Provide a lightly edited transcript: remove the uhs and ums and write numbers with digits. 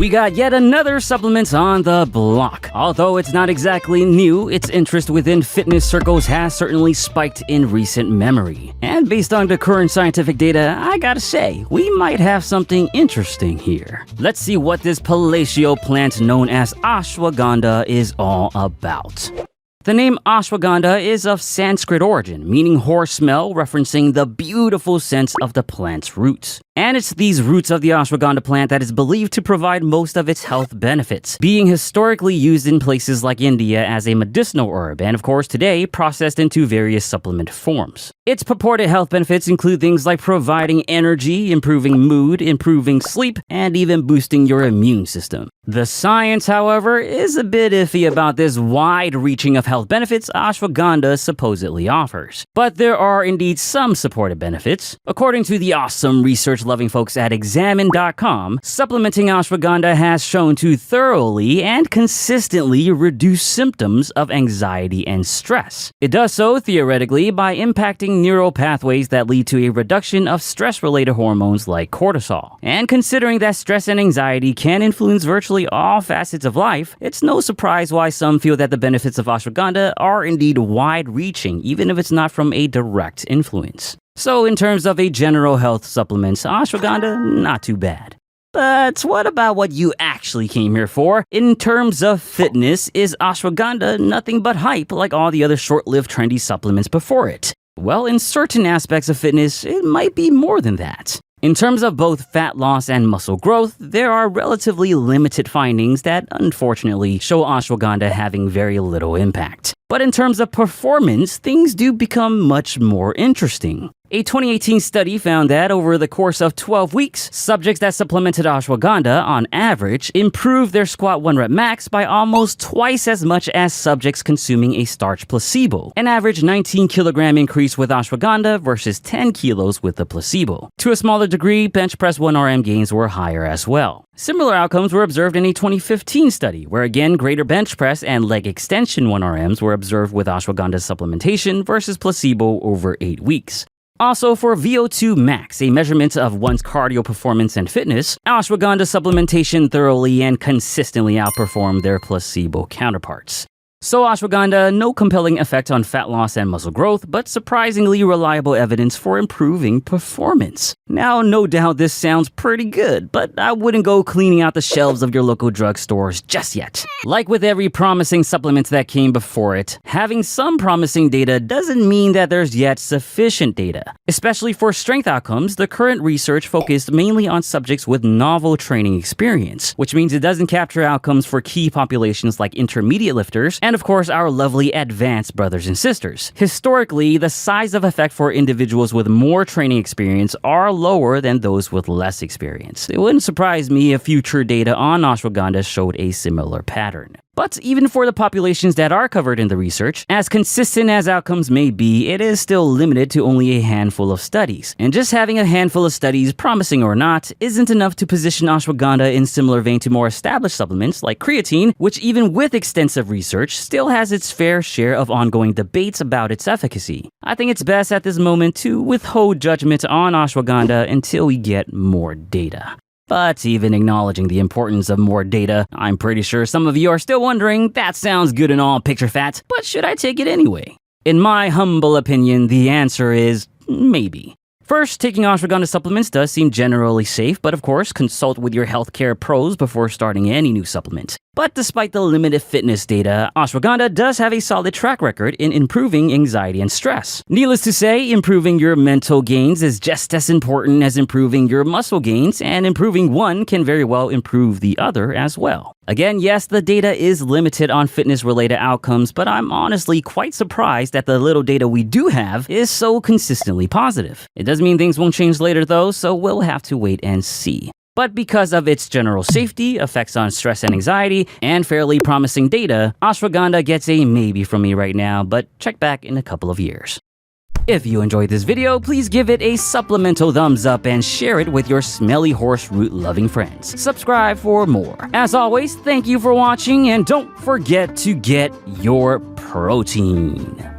we got yet another supplement on the block. Although it's not exactly new, its interest within fitness circles has certainly spiked in recent memory. And based on the current scientific data, I gotta say, we might have something interesting here. Let's see what this palatial plant known as ashwagandha is all about. The name ashwagandha is of Sanskrit origin, meaning horse smell, referencing the beautiful scent of the plant's roots. And it's these roots of the ashwagandha plant that is believed to provide most of its health benefits, being historically used in places like India as a medicinal herb, and of course today processed into various supplement forms. Its purported health benefits include things like providing energy, improving mood, improving sleep, and even boosting your immune system. The science, however, is a bit iffy about this wide-reaching of health benefits ashwagandha supposedly offers. But there are indeed some supported benefits. According to the awesome research-loving folks at Examine.com, supplementing ashwagandha has shown to thoroughly and consistently reduce symptoms of anxiety and stress. It does so, theoretically, by impacting neural pathways that lead to a reduction of stress-related hormones like cortisol. And considering that stress and anxiety can influence virtually all facets of life, it's no surprise why some feel that the benefits of ashwagandha are indeed wide-reaching, even if it's not from a direct influence. So in terms of a general health supplements, ashwagandha, not too bad. But what about what you actually came here for? In terms of fitness, is ashwagandha nothing but hype like all the other short-lived trendy supplements before it? Well, in certain aspects of fitness, it might be more than that. In terms of both fat loss and muscle growth, there are relatively limited findings that unfortunately show ashwagandha having very little impact. But in terms of performance, things do become much more interesting. A 2018 study found that over the course of 12 weeks, subjects that supplemented ashwagandha, on average, improved their squat 1 rep max by almost twice as much as subjects consuming a starch placebo, an average 19 kilogram increase with ashwagandha versus 10 kilos with the placebo. To a smaller degree, bench press 1RM gains were higher as well. Similar outcomes were observed in a 2015 study, where again greater bench press and leg extension 1RMs were observed with ashwagandha supplementation versus placebo over 8 weeks. Also, for VO2 max, a measurement of one's cardio performance and fitness, ashwagandha supplementation thoroughly and consistently outperformed their placebo counterparts. So ashwagandha, no compelling effect on fat loss and muscle growth, but surprisingly reliable evidence for improving performance. Now, no doubt this sounds pretty good, but I wouldn't go cleaning out the shelves of your local drugstores just yet. Like with every promising supplement that came before it, having some promising data doesn't mean that there's yet sufficient data. Especially for strength outcomes, the current research focused mainly on subjects with novel training experience, which means it doesn't capture outcomes for key populations like intermediate lifters, and of course our lovely advanced brothers and sisters. Historically, the size of effect for individuals with more training experience are lower than those with less experience. It wouldn't surprise me if future data on ashwagandha showed a similar pattern. But even for the populations that are covered in the research, as consistent as outcomes may be, it is still limited to only a handful of studies. And just having a handful of studies, promising or not, isn't enough to position ashwagandha in similar vein to more established supplements like creatine, which even with extensive research, still has its fair share of ongoing debates about its efficacy. I think it's best at this moment to withhold judgment on ashwagandha until we get more data. But even acknowledging the importance of more data, I'm pretty sure some of you are still wondering, that sounds good and all, Picturefit, but should I take it anyway? In my humble opinion, the answer is maybe. First, taking ashwagandha supplements does seem generally safe, but of course, consult with your healthcare pros before starting any new supplement. But despite the limited fitness data, ashwagandha does have a solid track record in improving anxiety and stress. Needless to say, improving your mental gains is just as important as improving your muscle gains, and improving one can very well improve the other as well. Again, yes, the data is limited on fitness-related outcomes, but I'm honestly quite surprised that the little data we do have is so consistently positive. It doesn't mean things won't change later though, so we'll have to wait and see. But because of its general safety, effects on stress and anxiety, and fairly promising data, ashwagandha gets a maybe from me right now, but check back in a couple of years. If you enjoyed this video, please give it a supplemental thumbs up and share it with your smelly horse root loving friends. Subscribe for more. As always, thank you for watching, and don't forget to get your protein.